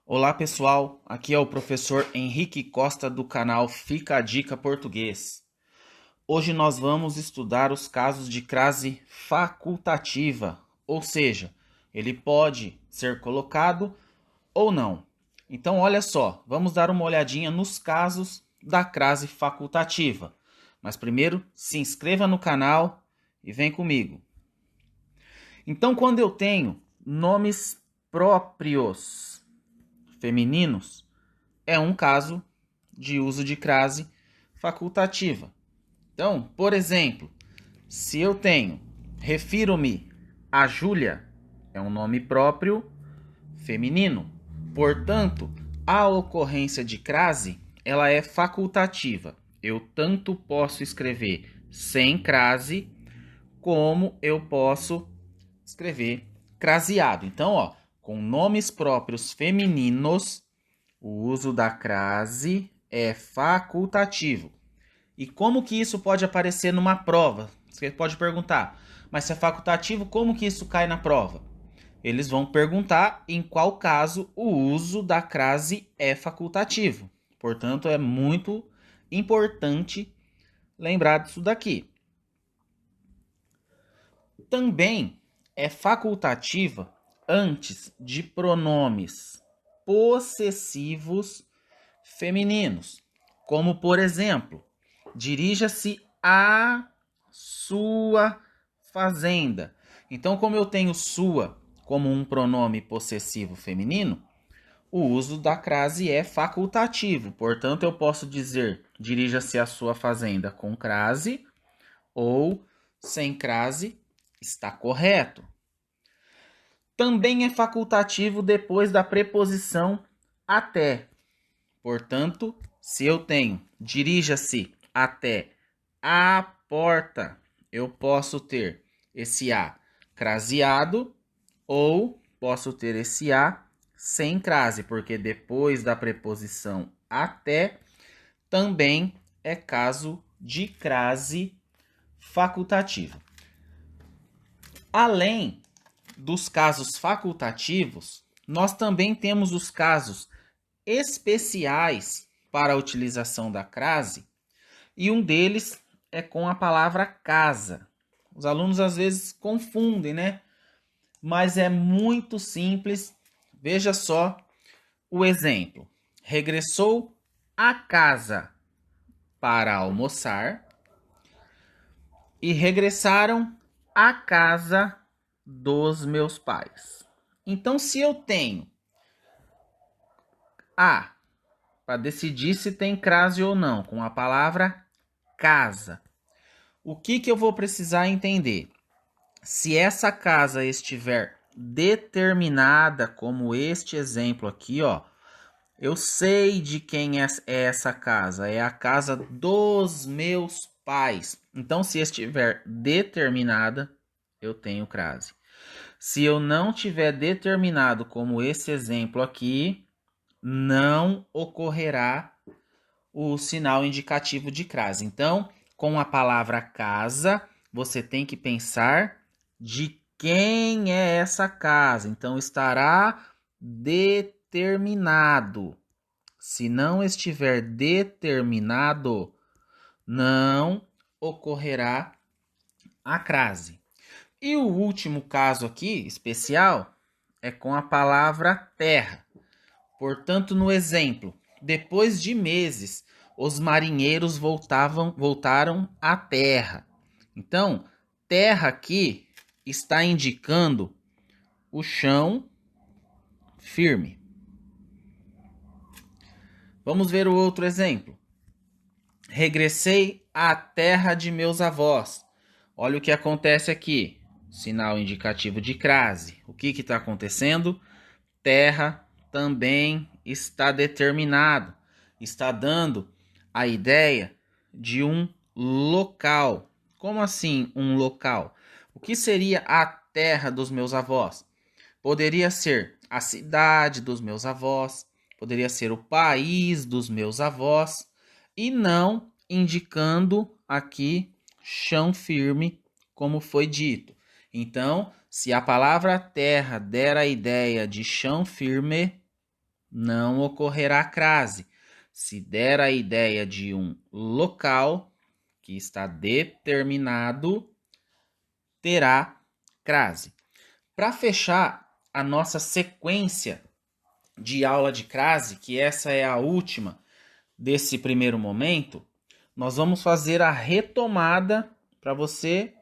Olá pessoal, aqui é o professor Henrique Costa do canal Fica a Dica Português. Hoje nós vamos estudar os casos de crase facultativa, ou seja, ele pode ser colocado ou não. Então olha só, vamos dar uma olhadinha nos casos da crase facultativa. Mas primeiro, se inscreva no canal e vem comigo. Então quando eu tenho nomes próprios femininos, é um caso de uso de crase facultativa. Então, por exemplo, se eu tenho, refiro-me a Júlia, é um nome próprio feminino. Portanto, a ocorrência de crase, ela é facultativa. Eu tanto posso escrever sem crase, como eu posso escrever craseado. Então, ó, com nomes próprios femininos, o uso da crase é facultativo. E como que isso pode aparecer numa prova? Você pode perguntar, mas se é facultativo, como que isso cai na prova? Eles vão perguntar em qual caso o uso da crase é facultativo. Portanto, é muito importante lembrar disso daqui. Também é facultativa antes de pronomes possessivos femininos, como por exemplo, dirija-se à sua fazenda. Então, como eu tenho sua como um pronome possessivo feminino, o uso da crase é facultativo. Portanto, eu posso dizer dirija-se à sua fazenda com crase ou sem crase, está correto. Também é facultativo depois da preposição até. Portanto, se eu tenho dirija-se até a porta, eu posso ter esse a craseado ou posso ter esse a sem crase, porque depois da preposição até também é caso de crase facultativa. Além dos casos facultativos, nós também temos os casos especiais para a utilização da crase, e um deles é com a palavra casa. Os alunos às vezes confundem, né? Mas é muito simples. Veja só o exemplo. Regressou à casa para almoçar e regressaram à casa dos meus pais. Então, se eu tenho a para decidir se tem crase ou não, com a palavra casa, o que eu vou precisar entender? Se essa casa estiver determinada, como este exemplo aqui, ó, eu sei de quem é essa casa, é a casa dos meus pais. Então, se estiver determinada, eu tenho crase. Se eu não tiver determinado, como esse exemplo aqui, não ocorrerá o sinal indicativo de crase. Então, com a palavra casa, você tem que pensar de quem é essa casa. Então, estará determinado. Se não estiver determinado, não ocorrerá a crase. E o último caso aqui, especial, é com a palavra terra. Portanto, no exemplo, depois de meses, os marinheiros voltaram à terra. Então, terra aqui está indicando o chão firme. Vamos ver o outro exemplo. Regressei à terra de meus avós. Olha o que acontece aqui. Sinal indicativo de crase. O que está acontecendo? Terra também está determinado. Está dando a ideia de um local. Como assim um local? O que seria a terra dos meus avós? Poderia ser a cidade dos meus avós, poderia ser o país dos meus avós, e não indicando aqui chão firme, como foi dito. Então, se a palavra terra der a ideia de chão firme, não ocorrerá crase. Se der a ideia de um local que está determinado, terá crase. Para fechar a nossa sequência de aula de crase, que essa é a última desse primeiro momento, nós vamos fazer a retomada para você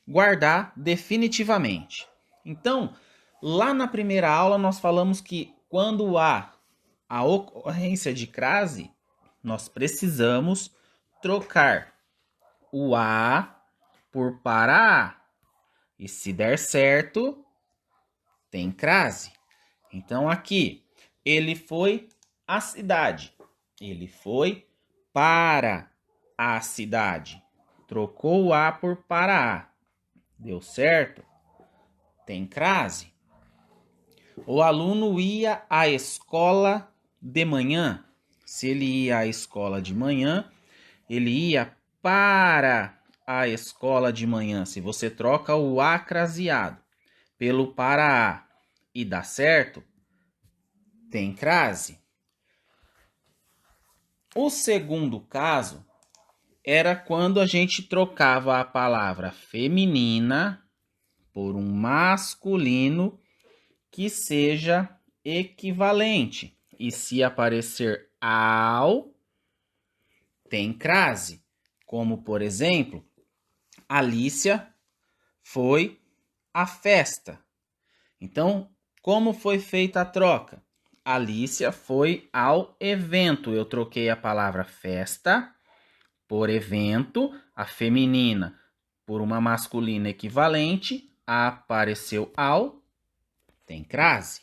guardar definitivamente. Então, lá na primeira aula nós falamos que quando há a ocorrência de crase, nós precisamos trocar o a por para a. E se der certo, tem crase. Então aqui, ele foi à cidade. Ele foi para a cidade. Trocou o a por para a. Deu certo? Tem crase. O aluno ia à escola de manhã. Se ele ia à escola de manhã, ele ia para a escola de manhã. Se você troca o a craseado pelo para a e dá certo, tem crase. O segundo caso era quando a gente trocava a palavra feminina por um masculino que seja equivalente. E se aparecer ao, tem crase. Como, por exemplo, Alicia foi à festa. Então, como foi feita a troca? Alicia foi ao evento. Eu troquei a palavra festa por evento, a feminina por uma masculina equivalente, apareceu ao, tem crase.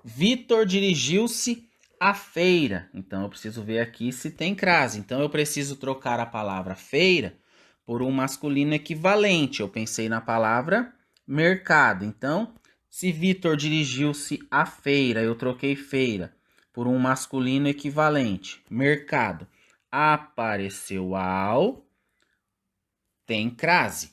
Vitor dirigiu-se à feira. Então, eu preciso ver aqui se tem crase. Então, eu preciso trocar a palavra feira por um masculino equivalente. Eu pensei na palavra mercado. Então, se Vitor dirigiu-se à feira, eu troquei feira por um masculino equivalente, mercado. Apareceu ao, tem crase.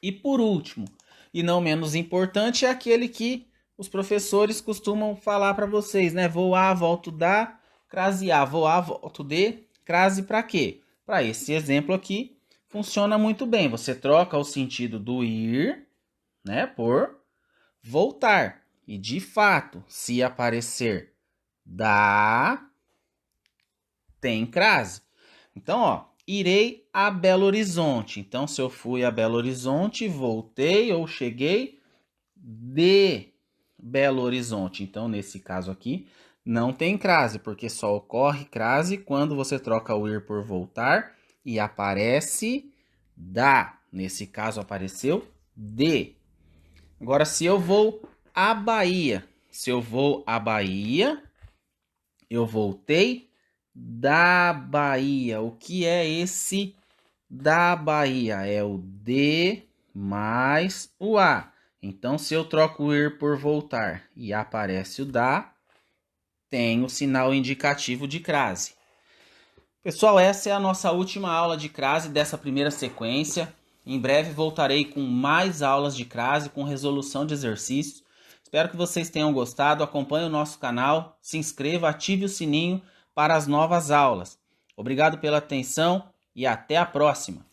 E por último, e não menos importante, é aquele que os professores costumam falar para vocês, né? Vou a, volto da, crasear. Vou a, volto de, crase para quê? Para esse exemplo aqui, funciona muito bem. Você troca o sentido do ir, né, por voltar. E de fato, se aparecer da, tem crase. Então, ó, irei a Belo Horizonte. Então, se eu fui a Belo Horizonte, voltei ou cheguei de Belo Horizonte. Então, nesse caso aqui, não tem crase, porque só ocorre crase quando você troca o ir por voltar e aparece da. Nesse caso, apareceu de. Agora, se eu vou à Bahia, eu voltei da Bahia. O que é esse da Bahia? É o de mais o a. Então, se eu troco o ir por voltar e aparece o da, tem o sinal indicativo de crase. Pessoal, essa é a nossa última aula de crase dessa primeira sequência. Em breve voltarei com mais aulas de crase, com resolução de exercícios. Espero que vocês tenham gostado. Acompanhe o nosso canal, se inscreva, ative o sininho para as novas aulas. Obrigado pela atenção e até a próxima!